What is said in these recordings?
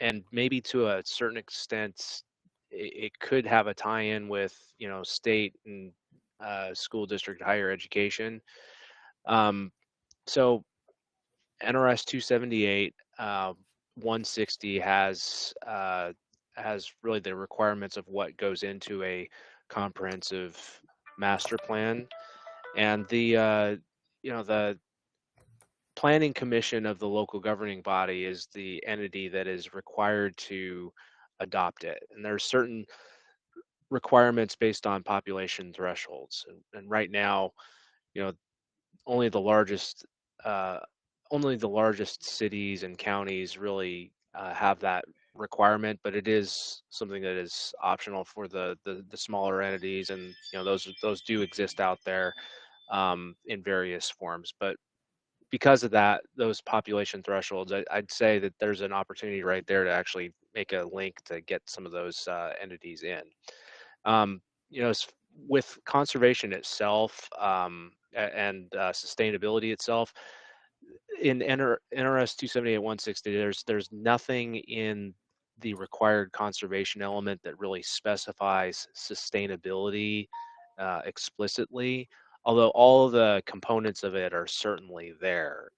and maybe to a certain extent, it could have a tie-in with state and school district higher education. Um, so NRS 278 160 has really the requirements of what goes into a comprehensive master plan, and the planning commission of the local governing body is the entity that is required to adopt it. And there's certain requirements based on population thresholds. And right now, you know, only the largest uh, only the largest cities and counties really have that requirement, but it is something that is optional for the smaller entities, and those do exist out there in various forms. But because of that, those population thresholds, I'd say that there's an opportunity right there to actually make a link to get some of those entities in. Um, with conservation itself and sustainability itself, in NRS 278-160, there's nothing in the required conservation element that really specifies sustainability explicitly, although all of the components of it are certainly there.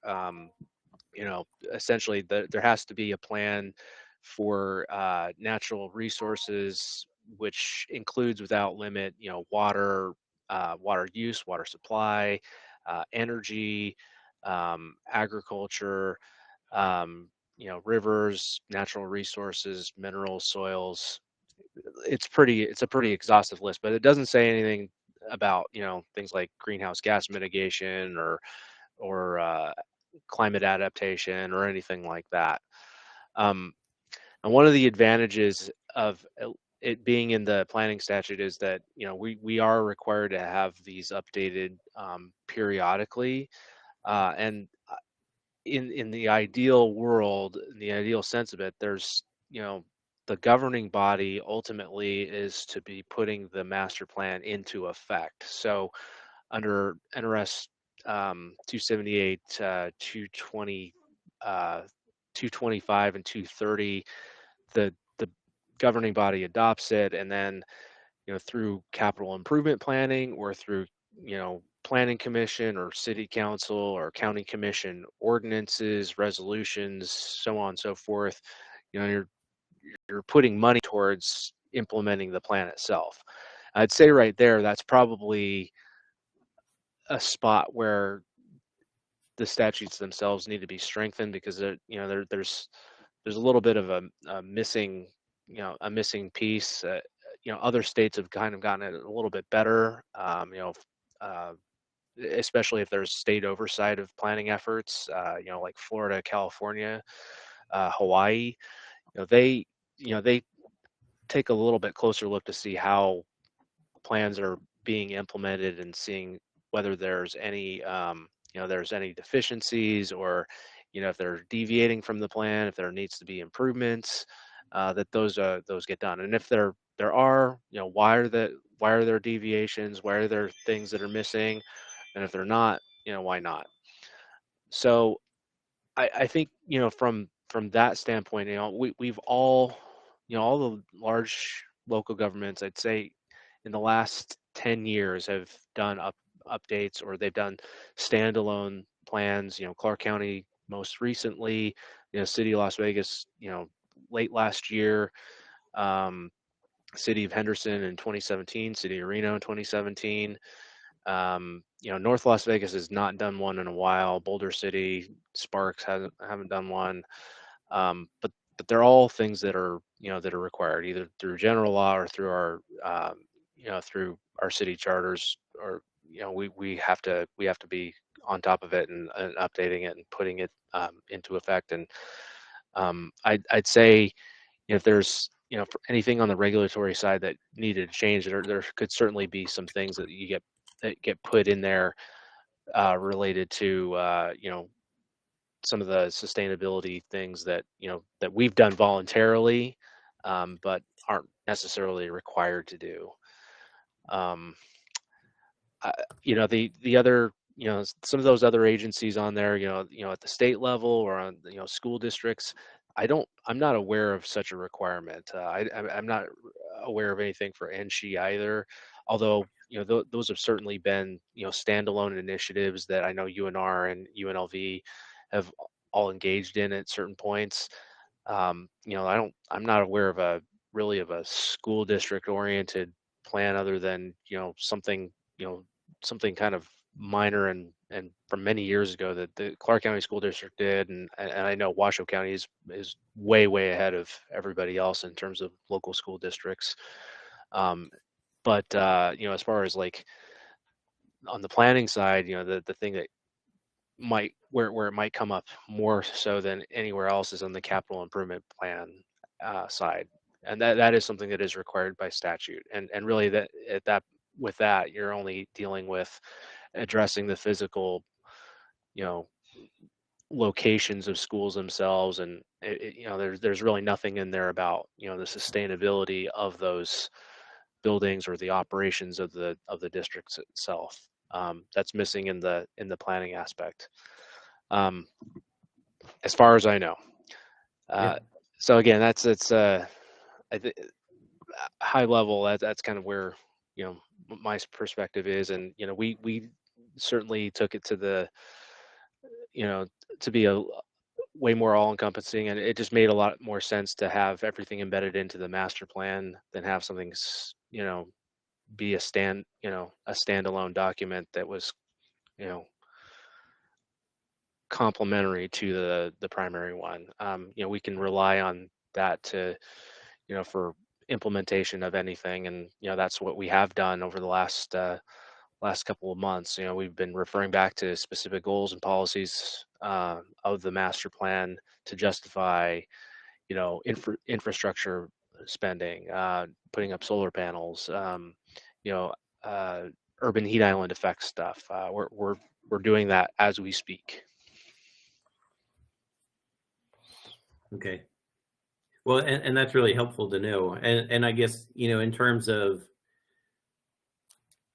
Essentially, there has to be a plan for natural resources, which includes without limit, water use, water supply, energy, agriculture, rivers, natural resources, minerals, soils. It's a pretty exhaustive list, but it doesn't say anything about things like greenhouse gas mitigation or climate adaptation or anything like that. Um, and one of the advantages of it being in the planning statute is that we are required to have these updated periodically, and in the ideal world, in the ideal sense of it, there's the governing body ultimately is to be putting the master plan into effect. So under NRS 278, 220, 225, and 230, the governing body adopts it, and then through capital improvement planning or through planning commission or city council or county commission ordinances, resolutions, so on and so forth, you're putting money towards implementing the plan itself. I'd say right there, that's probably a spot where the statutes themselves need to be strengthened, because there's a little bit of a missing a missing piece. Other states have kind of gotten it a little bit better. Uh, Especially if there's state oversight of planning efforts. Like Florida, California, Hawaii. They take a little bit closer look to see how plans are being implemented and seeing whether there's any deficiencies, or if they're deviating from the plan, if there needs to be improvements, that those get done. And if there are, why are there deviations? Why are there things that are missing? And if they're not, why not? So I think from that standpoint, we've all the large local governments, I'd say, in the last 10 years have done updates, or they've done standalone plans. Clark County most recently, City of Las Vegas, late last year, um, City of Henderson in 2017, City of Reno in 2017. North Las Vegas has not done one in a while. Boulder City, Sparks haven't done one. But they're all things that are required either through general law or through through our city charters, or we have to be on top of it, and updating it and putting it into effect. And I'd say if there's for anything on the regulatory side that needed to change, there could certainly be some things that get put in there related to some of the sustainability things that we've done voluntarily, but aren't necessarily required to do. Um, the other some of those other agencies on there, at the state level or on school districts, I'm not aware of such a requirement. I'm not aware of anything for NSHE either. Although, those have certainly been, standalone initiatives that I know UNR and UNLV have all engaged in at certain points. I'm not aware of a school district oriented plan other than, something kind of minor and from many years ago that the Clark County School District did, and I know Washoe County is way ahead of everybody else in terms of local school districts. Um, but as far as like on the planning side, the thing that might where it might come up more so than anywhere else is on the capital improvement plan side, and that is something that is required by statute. And really that at that with that you're only dealing with addressing the physical, you know, locations of schools themselves, and there's really nothing in there about the sustainability of those buildings or the operations of the districts itself. That's missing in the planning aspect, um, as far as I know. Yeah. Uh, so again, I think high level. That's kind of where my perspective is, and we certainly took it to the you know to be a way more all encompassing, and it just made a lot more sense to have everything embedded into the master plan than have something be a standalone document that was you know complementary to the primary one. We can rely on that to for implementation of anything, and that's what we have done over the last couple of months. We've been referring back to specific goals and policies of the master plan to justify infrastructure spending, putting up solar panels, you know, uh, urban heat island effect stuff. We're doing that as we speak. Okay. Well, and that's really helpful to know. And I guess, in terms of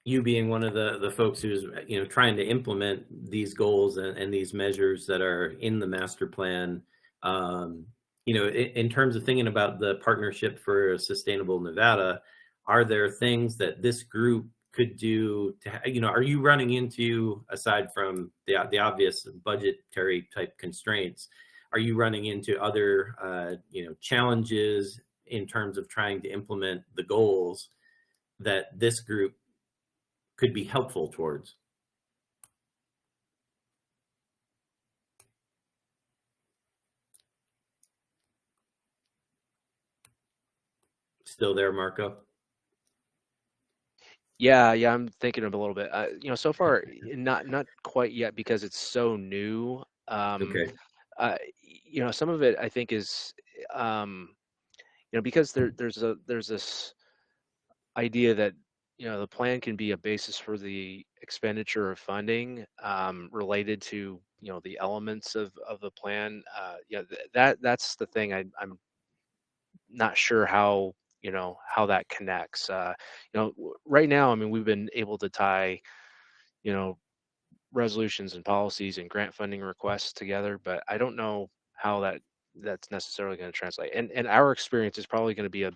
you being one of the folks who's, trying to implement these goals and these measures that are in the master plan, um, in terms of thinking about the Partnership for a Sustainable Nevada, are there things that this group could do to, are you running into, aside from the obvious budgetary type constraints, are you running into other, challenges in terms of trying to implement the goals that this group could be helpful towards? Still there, Marco? Yeah, I'm thinking of a little bit. So far, not quite yet because it's so new. Okay. Some of it I think is, um, because there's this idea that the plan can be a basis for the expenditure of funding related to the elements of the plan. That's the thing I'm not sure how that connects. Right now, I mean, we've been able to tie you know resolutions and policies and grant funding requests together, but I don't know how that's necessarily going to translate. And our experience is probably going to be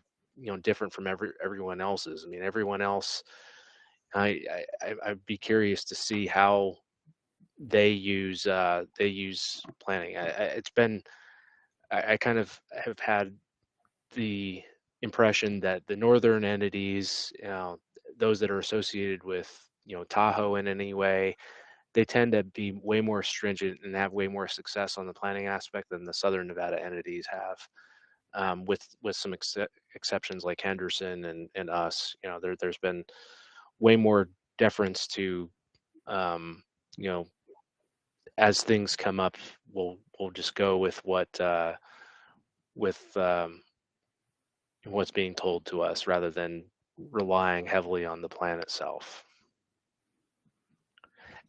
different from everyone else's. I mean, everyone else, I'd be curious to see how they use planning. I kind of have had the impression that the northern entities, those that are associated with Tahoe in any way, they tend to be way more stringent and have way more success on the planning aspect than the Southern Nevada entities have. With some exceptions like Henderson and us, there's been way more deference to, um, you know, as things come up, we'll just go with what's being told to us rather than relying heavily on the plan itself.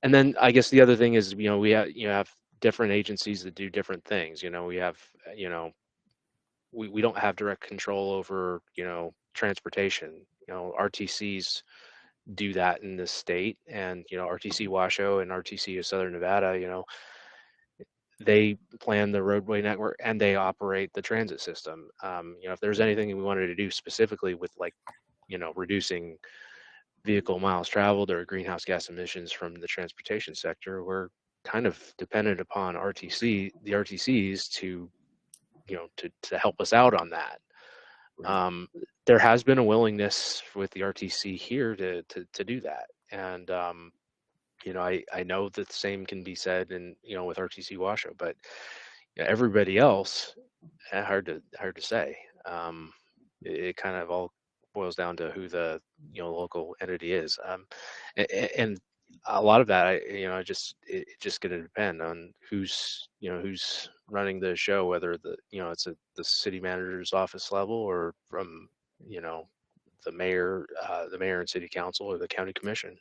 And then I guess the other thing is, we have different agencies that do different things. We have, we don't have direct control over, transportation. RTCs do that in this state, and RTC Washoe and RTC of Southern Nevada, they plan the roadway network and they operate the transit system. If there's anything we wanted to do specifically with like, reducing vehicle miles traveled or greenhouse gas emissions from the transportation sector, we're kind of dependent upon the RTCs to, to help us out on that. Right. Um, there has been a willingness with the RTC here to do that. And, I know that the same can be said in, with RTC Washoe, but everybody else, hard to say. It kind of all boils down to who the local entity is, and a lot of that, it's just going to depend on who's running the show, whether it's at the city manager's office level or from you know the mayor and city council or the county commission.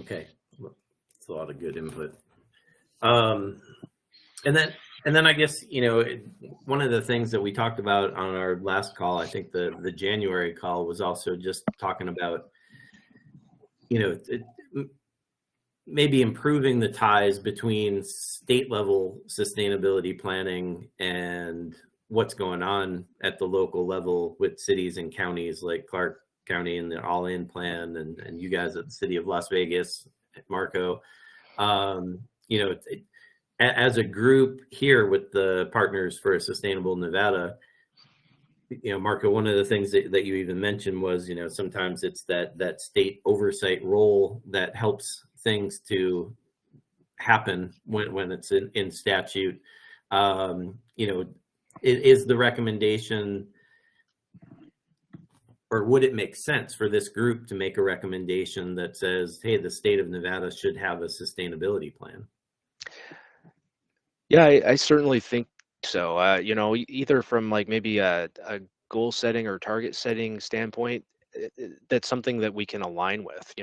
Okay. Well, it's a lot of good input. Um, and then I guess, one of the things that we talked about on our last call, I think the January call, was also just talking about, maybe improving the ties between state level sustainability planning and what's going on at the local level with cities and counties like Clark County and the All In plan, and you guys at the City of Las Vegas, Marco. As a group here with the Partners for a Sustainable Nevada, Marco, one of the things that you even mentioned was, sometimes it's that state oversight role that helps things to happen when it's in statute. Is the recommendation, or would it make sense for this group to make a recommendation that says, hey, the state of Nevada should have a sustainability plan? Yeah, I certainly think so. Either from like maybe a goal setting or target setting standpoint, that's something that we can align with.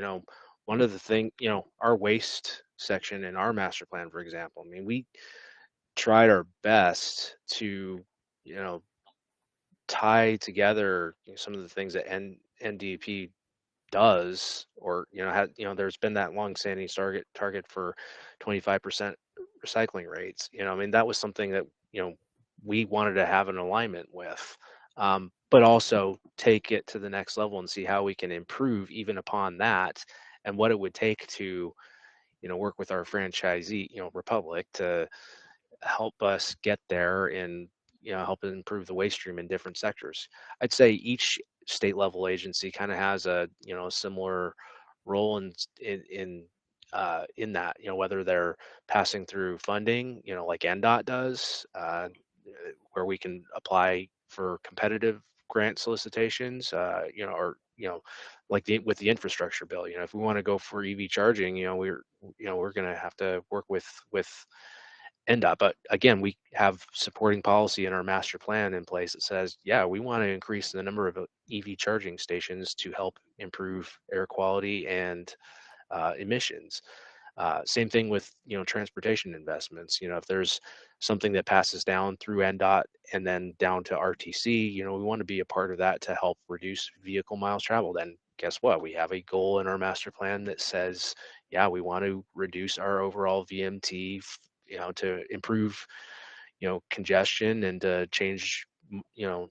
One of the thing, our waste section in our master plan, for example, I mean, we tried our best to, you know, tie together some of the things that NDP does, or there's been that long-standing target for 25% recycling rates. I mean, that was something that we wanted to have an alignment with, but also take it to the next level and see how we can improve even upon that, and what it would take to work with our franchisee, Republic, to help us get there and help improve the waste stream in different sectors. I'd say each state level agency kind of has a similar role in that, whether they're passing through funding, like NDOT does, where we can apply for competitive grant solicitations, or like with the infrastructure bill, if we want to go for EV charging, we're going to have to work with NDOT. But again, we have supporting policy in our master plan in place that says, yeah, we want to increase the number of EV charging stations to help improve air quality and emissions. Same thing with transportation investments. If there's something that passes down through NDOT and then down to RTC, we want to be a part of that to help reduce vehicle miles traveled. And guess what? We have a goal in our master plan that says, yeah, we want to reduce our overall VMT, to improve congestion and to change or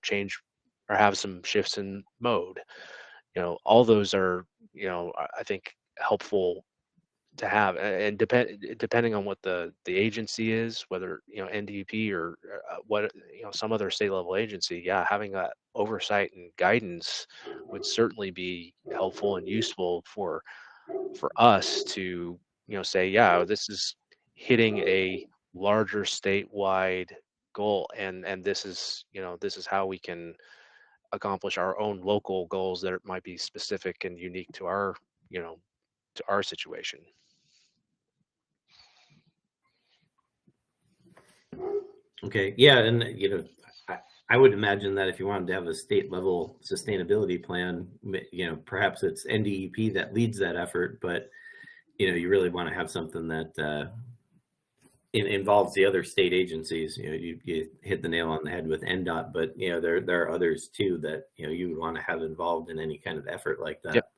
have some shifts in mode. All those are I think helpful to have, and depending on what the agency is, whether NDP or what some other state level agency, yeah, having that oversight and guidance would certainly be helpful and useful for us to say, yeah, this is hitting a larger statewide goal, and this is how we can accomplish our own local goals that might be specific and unique to our to our situation. Okay, yeah, and I would imagine that if you wanted to have a state level sustainability plan, perhaps it's NDEP that leads that effort, but you really want to have something that involves the other state agencies. You hit the nail on the head with NDOT, but there are others too that you would want to have involved in any kind of effort like that. Yep.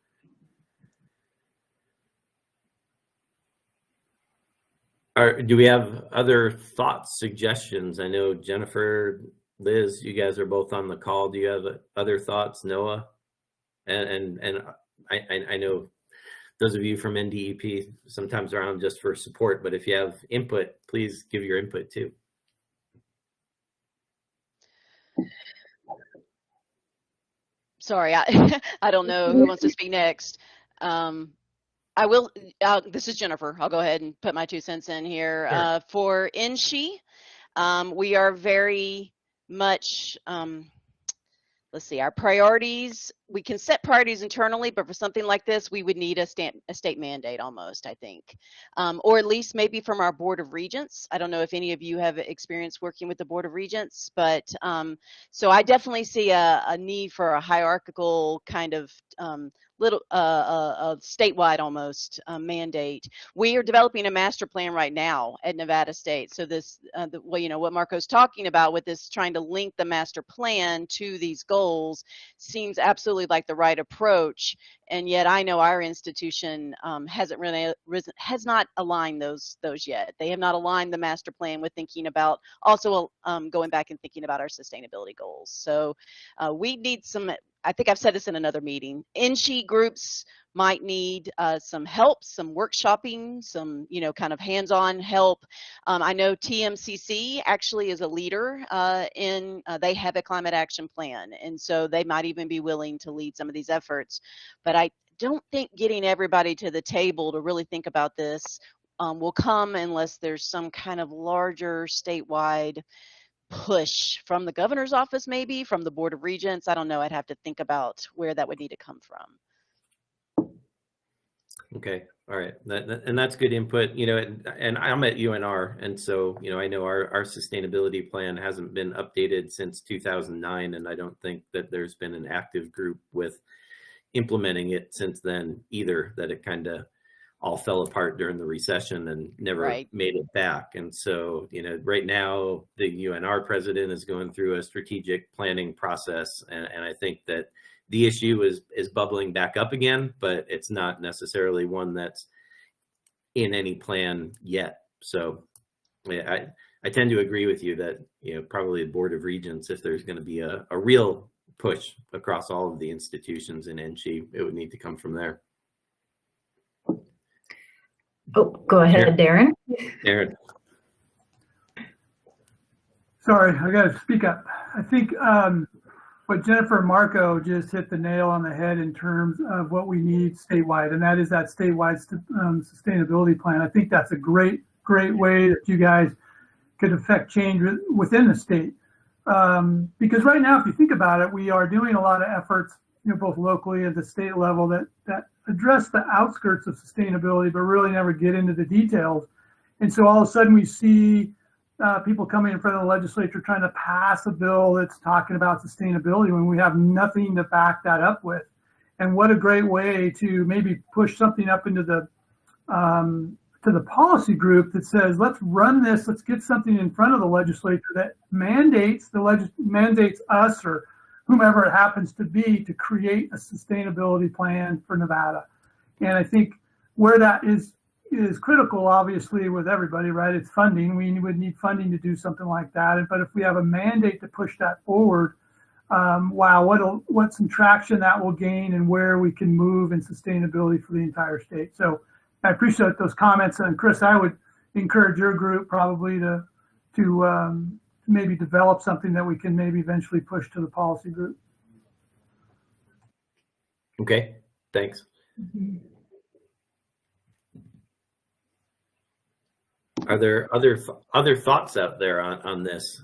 Do we have other thoughts, suggestions? I know Jennifer, Liz, you guys are both on the call. Do you have other thoughts, Noah? And I know those of you from NDEP sometimes are on just for support, but if you have input, please give your input too. Sorry, I don't know who wants to speak next. I will, this is Jennifer. I'll go ahead and put my 2 cents in here. Sure. For NSHE, we are very much, let's see, our priorities, we can set priorities internally, but for something like this, we would need a state mandate almost, I think. Or at least maybe from our Board of Regents. I don't know if any of you have experience working with the Board of Regents, but so I definitely see a need for a hierarchical kind of statewide almost mandate. We are developing a master plan right now at Nevada State. So this, well, you know, what Marco's talking about with this trying to link the master plan to these goals seems absolutely like the right approach. And yet I know our institution has not aligned those yet. They have not aligned the master plan with thinking about also going back and thinking about our sustainability goals. So we need some, I think I've said this in another meeting, NSHE groups might need some help, some workshopping, some, you know, kind of hands-on help. I know TMCC actually is a leader they have a climate action plan. And so they might even be willing to lead some of these efforts. But I don't think getting everybody to the table to really think about this will come unless there's some kind of larger statewide push from the governor's office, maybe from the Board of Regents. I don't know. I'd have to think about where that would need to come from. Okay. All right. And that's good input, you know, and I'm at UNR. And so, you know, I know our sustainability plan hasn't been updated since 2009. And I don't think that there's been an active group with implementing it since then either, that it kind of all fell apart during the recession and never made it back. And so, you know, right now the UNR president is going through a strategic planning process. And I think that the issue is bubbling back up again, but it's not necessarily one that's in any plan yet. So yeah, I tend to agree with you that, you know, probably the Board of Regents, if there's going to be a real push across all of the institutions in NSHE, it would need to come from there. Oh, go ahead, Darren. Darren. Sorry, I got to speak up. I think what Jennifer and Marco just hit the nail on the head in terms of what we need statewide, and that is that statewide sustainability plan. I think that's a great way that you guys could affect change within the state. Because right now, if you think about it, we are doing a lot of efforts, you know, both locally at the state level that address the outskirts of sustainability, but really never get into the details. And so all of a sudden we see people coming in front of the legislature trying to pass a bill that's talking about sustainability when we have nothing to back that up with. And what a great way to maybe push something up into the to the policy group that says, let's run this, let's get something in front of the legislature that mandates us or whomever it happens to be to create a sustainability plan for Nevada. And I think where that is critical, obviously, with everybody, right? It's funding. We would need funding to do something like that. But if we have a mandate to push that forward, wow, what some traction that will gain and where we can move in sustainability for the entire state. So I appreciate those comments. And Chris, I would encourage your group probably to maybe develop something that we can maybe eventually push to the policy group. Okay, thanks. Are there other thoughts out there on this?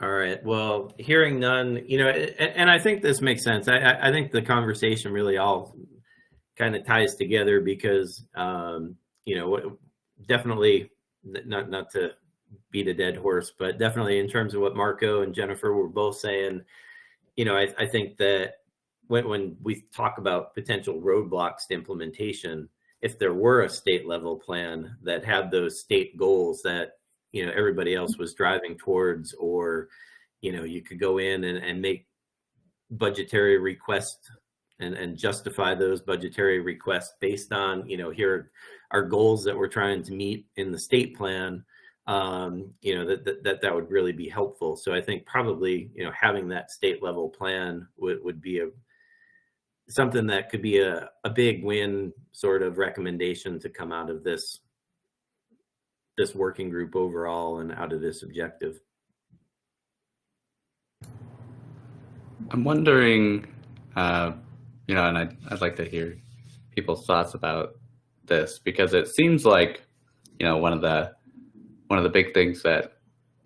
All right. Well, hearing none, you know, and I think this makes sense. I think the conversation really all kind of ties together because, you know, definitely not to beat a dead horse, but definitely in terms of what Marco and Jennifer were both saying, you know, I think that when we talk about potential roadblocks to implementation, if there were a state level plan that had those state goals that, you know, everybody else was driving towards, or, you know, you could go in and make budgetary requests and justify those budgetary requests based on, you know, here are goals that we're trying to meet in the state plan. You know, that would really be helpful. So I think probably, you know, having that state level plan would be something that could be a big win sort of recommendation to come out of this working group overall and out of this objective. I'm wondering, you know, and I'd like to hear people's thoughts about this, because it seems like, you know, one of the big things that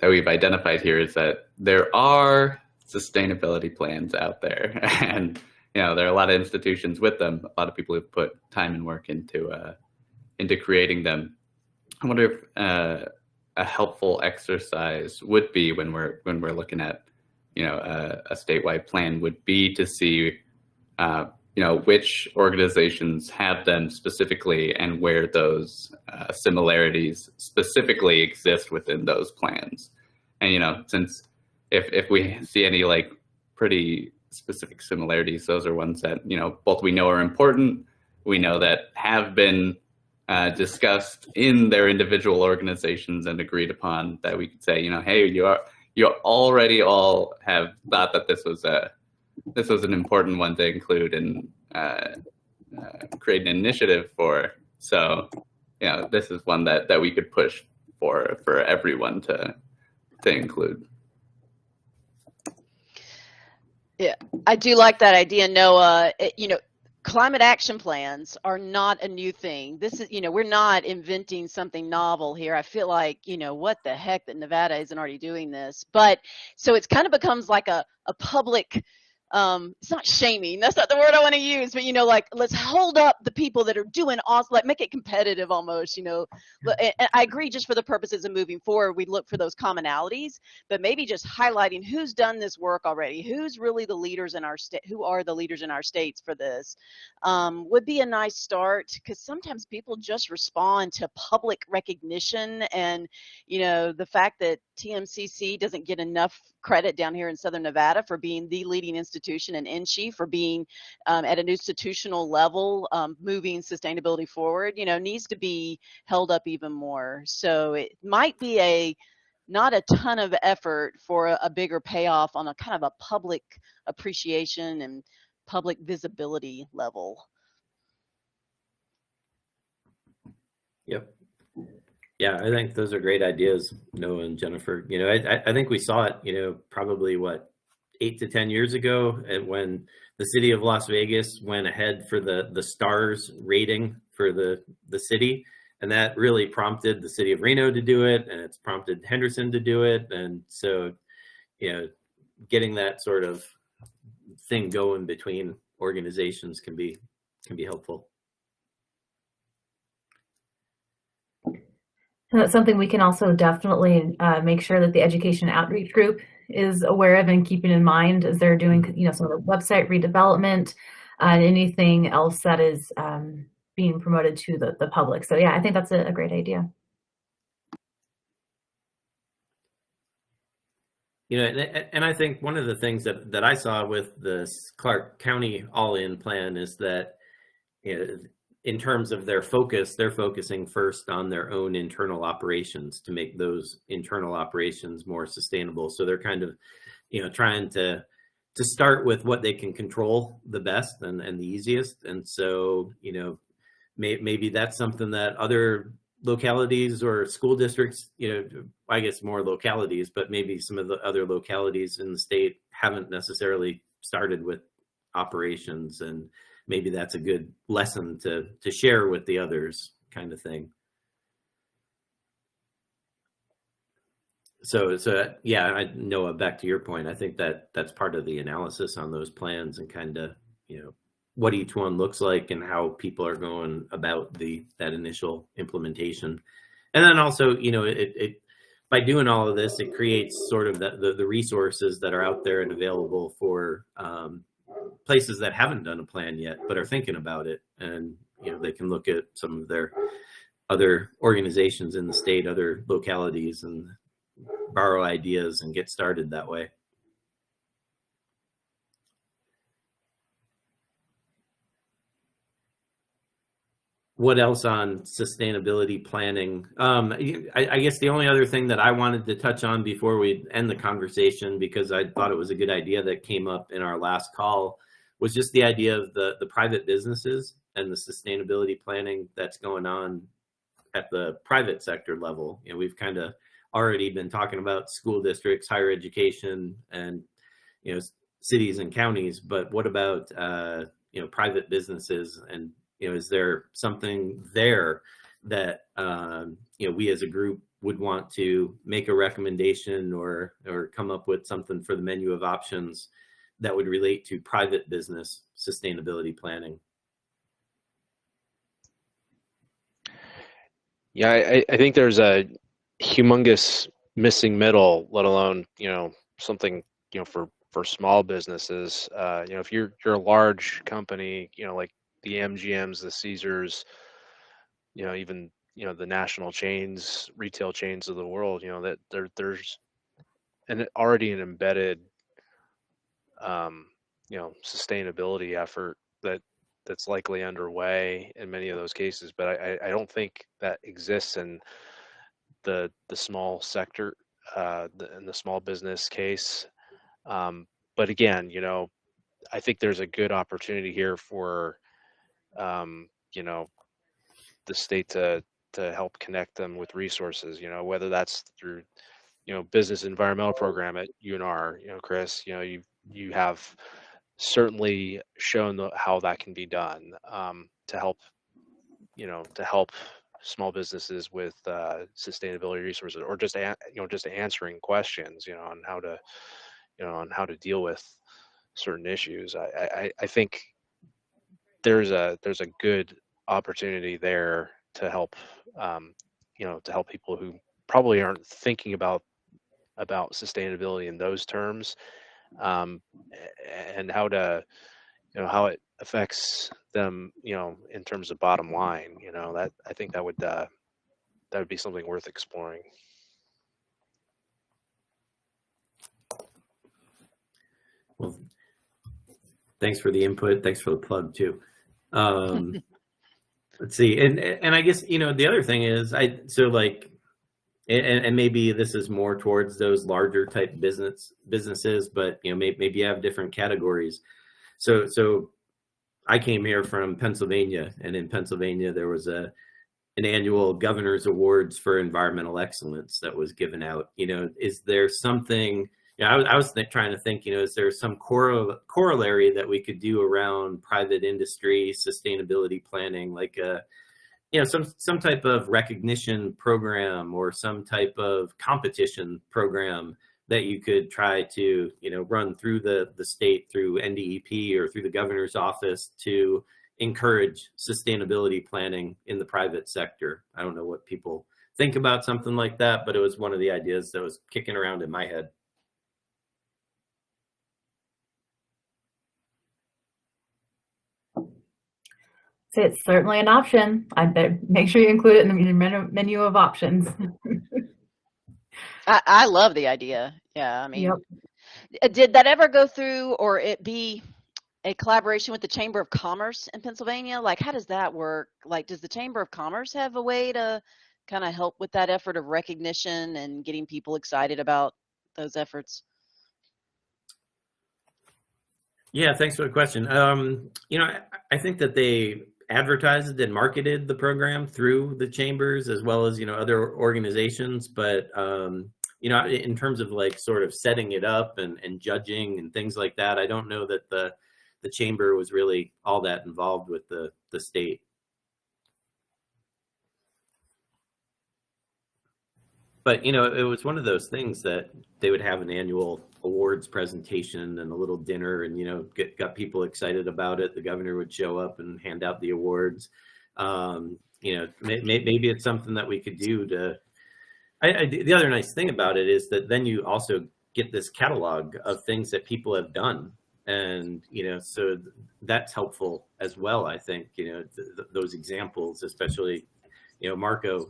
we've identified here is that there are sustainability plans out there, and you know, there are a lot of institutions with them, a lot of people who've put time and work into creating them. I wonder if a helpful exercise would be, when we're looking at, you know, a statewide plan, would be to see, you know, which organizations have them specifically and where those similarities specifically exist within those plans. And, you know, since if we see any like pretty specific similarities, those are ones that, you know, both we know are important, we know that have been discussed in their individual organizations and agreed upon, that we could say, you know, hey, you already all have thought that this was an important one to include and create an initiative for. So, you know, this is one that we could push for everyone to include. Yeah, I do like that idea, Noah. You know, climate action plans are not a new thing. This is, you know, we're not inventing something novel here. I feel like, you know, what the heck that Nevada isn't already doing this. But so it's kind of becomes like a public, it's not shaming, that's not the word I want to use, but, you know, like, let's hold up the people that are doing awesome, like make it competitive almost, you know. And I agree, just for the purposes of moving forward, we look for those commonalities, but maybe just highlighting who's done this work already, who's really the leaders in our state, who are the leaders in our states for this, would be a nice start, because sometimes people just respond to public recognition. And, you know, the fact that TMCC doesn't get enough credit down here in Southern Nevada for being the leading institution, and NCHI for being at an institutional level moving sustainability forward, you know, needs to be held up even more. So it might be not a ton of effort for a bigger payoff on a kind of a public appreciation and public visibility level. Yep. Yeah, I think those are great ideas, Noah and Jennifer. You know, I think we saw it, you know, probably what, 8 to 10 years ago, and when the city of Las Vegas went ahead for the stars rating for the city, and that really prompted the city of Reno to do it, and it's prompted Henderson to do it. And so, you know, getting that sort of thing going between organizations can be helpful. That's something we can also definitely make sure that the education outreach group is aware of and keeping in mind as they're doing, you know, some of the website redevelopment and anything else that is being promoted to the public. So yeah, I think that's a great idea. You know, and I think one of the things that I saw with the Clark County all-in plan is that, you know, in terms of their focus, they're focusing first on their own internal operations to make those internal operations more sustainable. So they're kind of, you know, trying to start with what they can control the best and the easiest. And so, you know, maybe that's something that other localities or school districts, you know, I guess more localities, but maybe some of the other localities in the state haven't necessarily started with operations, and maybe that's a good lesson to share with the others, kind of thing. So yeah, Noah, back to your point, I think that's part of the analysis on those plans, and kind of, you know, what each one looks like and how people are going about that initial implementation. And then also, you know, it by doing all of this, it creates sort of the resources that are out there and available for places that haven't done a plan yet but are thinking about it, and they can look at some of their other organizations in the state, other localities, and borrow ideas and get started that way. What else on sustainability planning? I guess the only other thing that I wanted to touch on before we end the conversation, because I thought it was a good idea that came up in our last call, was just the idea of the private businesses and the sustainability planning that's going on at the private sector level. We've kind of already been talking about school districts, higher education, and cities and counties, but what about private businesses? And is there something there that we as a group would want to make a recommendation or come up with something for the menu of options that would relate to private business sustainability planning? Yeah, I think there's a humongous missing middle, let alone something for small businesses. If you're a large company, like the MGMs, the Caesars, even the national chains, retail chains of the world, that there's already an embedded sustainability effort that's likely underway in many of those cases, but I don't think that exists in the small sector, in the small business case. But again, I think there's a good opportunity here for the state to help connect them with resources, whether that's through business environmental program at UNR. Chris, you have certainly shown how that can be done, to help small businesses with sustainability resources, or just answering questions on how to deal with certain issues. I think there's a good opportunity there to help people who probably aren't thinking about sustainability in those terms, and how it affects them in terms of bottom line. That I think that would be something worth exploring. Well, thanks for the input. Thanks for the plug too. Let's see. And I guess, the other thing is and maybe this is more towards those larger type businesses, but maybe you have different categories. So I came here from Pennsylvania, and in Pennsylvania there was an annual Governor's Awards for Environmental Excellence that was given out. Is there something? I was trying to think, is there some corollary that we could do around private industry sustainability planning, like some type of recognition program or some type of competition program that you could try to run through the state, through NDEP or through the governor's office, to encourage sustainability planning in the private sector? I don't know what people think about something like that, but it was one of the ideas that was kicking around in my head. So it's certainly an option. I bet make sure you include it in the menu of options. I love the idea. Yeah, I mean, Yep. Did that ever go through, or it be a collaboration with the Chamber of Commerce in Pennsylvania? Like, how does that work? Like, does the Chamber of Commerce have a way to kind of help with that effort of recognition and getting people excited about those efforts? Yeah, thanks for the question. I think that they advertised and marketed the program through the chambers as well as other organizations, but in terms of sort of setting it up and judging and things like that, I don't know that the chamber was really all that involved with the state. But it was one of those things that they would have an annual awards presentation and a little dinner, and got people excited about it. The governor would show up and hand out the awards. Maybe it's something that we could do to. The other nice thing about it is that then you also get this catalog of things that people have done And, so that's helpful as well, I think, those examples, especially, Marco,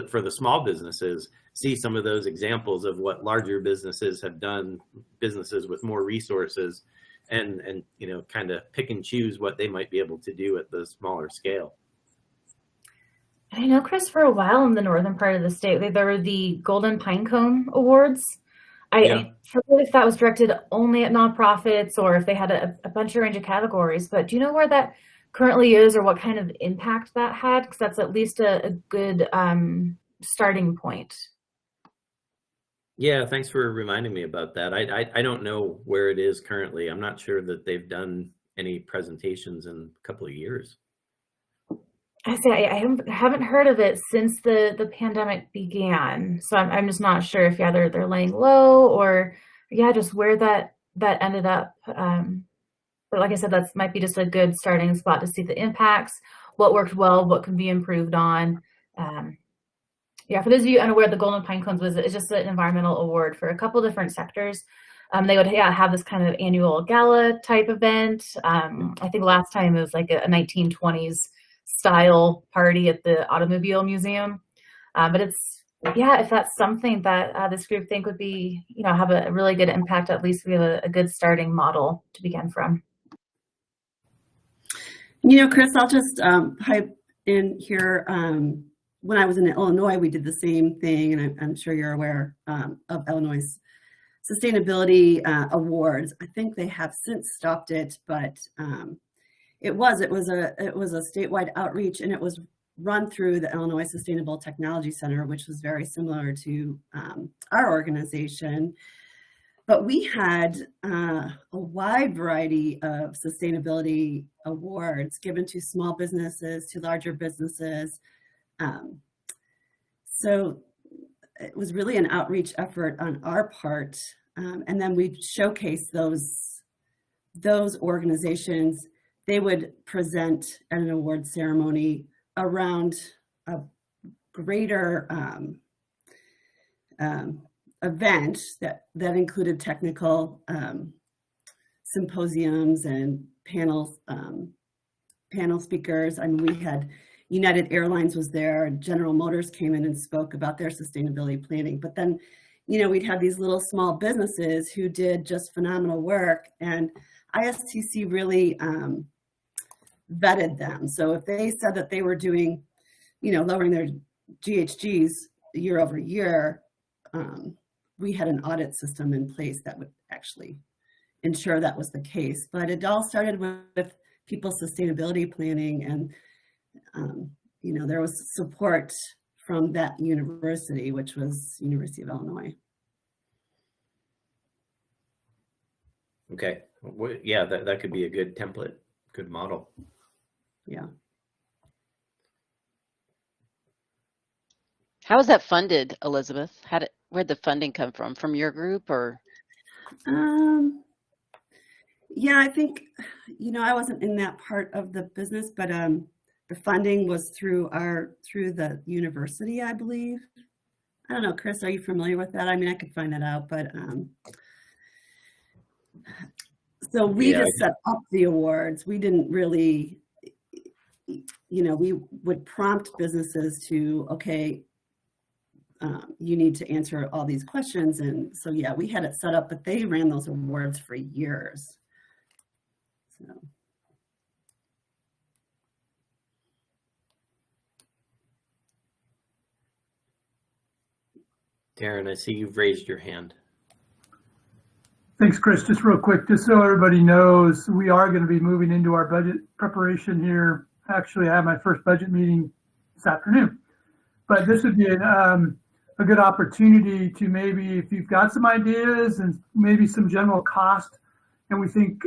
for the small businesses, see some of those examples of what larger businesses have done, businesses with more resources, and kind of pick and choose what they might be able to do at the smaller scale. I know, Chris, for a while in the northern part of the state, there were the Golden Pinecone Awards. I forget if that was directed only at nonprofits or if they had a bunch of range of categories, but do you know where that currently is or what kind of impact that had? Because that's at least a good starting point. Yeah, thanks for reminding me about that. I don't know where it is currently. I'm not sure that they've done any presentations in a couple of years. I say I haven't heard of it since the pandemic began, so I'm just not sure if they're laying low or just where that ended up. But like I said, that might be just a good starting spot to see the impacts, what worked well, what can be improved on. For those of you unaware, the Golden Pinecones it's just an environmental award for a couple different sectors. They would have this kind of annual gala type event. I think last time it was like a 1920s style party at the Automobile Museum. But it's, if that's something that this group think would be, have a really good impact, at least we have a good starting model to begin from. Chris, I'll just pipe in here. When I was in Illinois, we did the same thing, and I'm sure you're aware of Illinois' Sustainability Awards. I think they have since stopped it, but it was a statewide outreach, and it was run through the Illinois Sustainable Technology Center, which was very similar to our organization. But we had a wide variety of sustainability awards given to small businesses, to larger businesses. So it was really an outreach effort on our part. And then we showcase those organizations. They would present at an award ceremony around a greater event that included technical symposiums and panel speakers. I mean, we had United Airlines was there, General Motors came in and spoke about their sustainability planning. But then, we'd have these little small businesses who did just phenomenal work, and ISTC really vetted them. So if they said that they were doing, lowering their GHGs year over year, we had an audit system in place that would actually ensure that was the case. But it all started with people's sustainability planning, and there was support from that university, which was University of Illinois. Okay, yeah, that could be a good template, good model. Yeah. How is that funded, Elizabeth? Where'd the funding come from? From your group or? Yeah, I think, I wasn't in that part of the business, but the funding was through the university, I believe. I don't know, Chris, are you familiar with that? I mean, I could find that out, but so we just set up the awards. We didn't really, we would prompt businesses to, okay, you need to answer all these questions. And so, yeah, we had it set up, but they ran those awards for years. So. Darren, I see you've raised your hand. Thanks, Chris. Just real quick, just so everybody knows, we are going to be moving into our budget preparation here. Actually, I have my first budget meeting this afternoon. But this would be a good opportunity to maybe, if you've got some ideas and maybe some general cost, and we think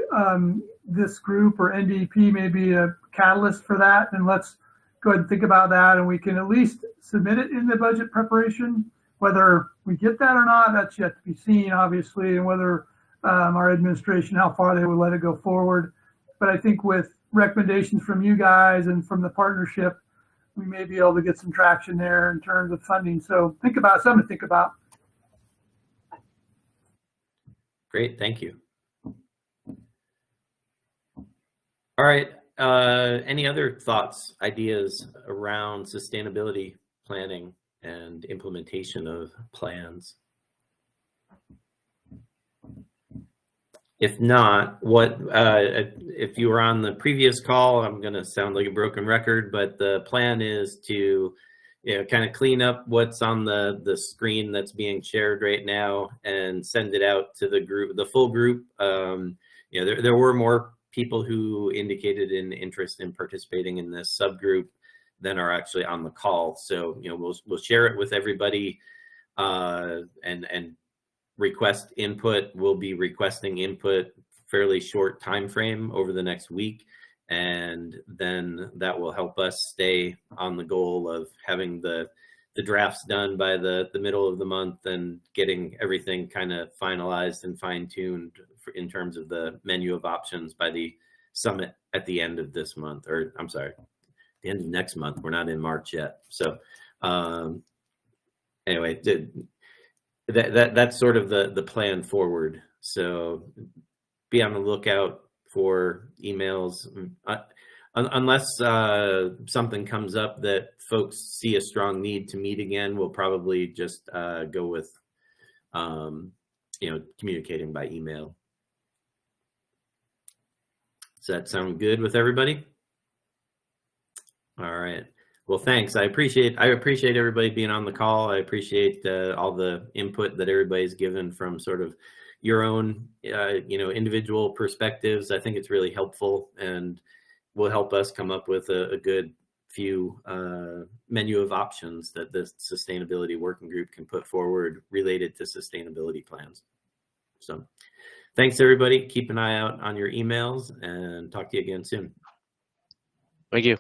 this group or NDP may be a catalyst for that, then let's go ahead and think about that, and we can at least submit it in the budget preparation. Whether we get that or not, that's yet to be seen, obviously, and whether our administration, how far they would let it go forward. But I think with recommendations from you guys and from the partnership, we may be able to get some traction there in terms of funding. So something to think about. Great, thank you. All right. Any other thoughts, ideas around sustainability planning and implementation of plans? If not, if you were on the previous call, I'm going to sound like a broken record, but the plan is to, kind of clean up what's on the screen that's being shared right now and send it out to the group, the full group. There were more people who indicated an interest in participating in this subgroup than are actually on the call. So, we'll share it with everybody and request input. We'll be requesting input fairly short time frame over the next week, and then that will help us stay on the goal of having the drafts done by the middle of the month and getting everything kind of finalized and fine-tuned in terms of the menu of options by the summit at the end of this month, or I'm sorry, the end of next month. We're not in March yet. So anyway, that's sort of the plan forward. So be on the lookout for emails. Unless something comes up that folks see a strong need to meet again, we'll probably just go with communicating by email. Does that sound good with everybody? All right. Well, thanks. I appreciate everybody being on the call. I appreciate all the input that everybody's given from sort of your own, individual perspectives. I think it's really helpful and will help us come up with a good few menu of options that the sustainability working group can put forward related to sustainability plans. So thanks, everybody. Keep an eye out on your emails and talk to you again soon. Thank you.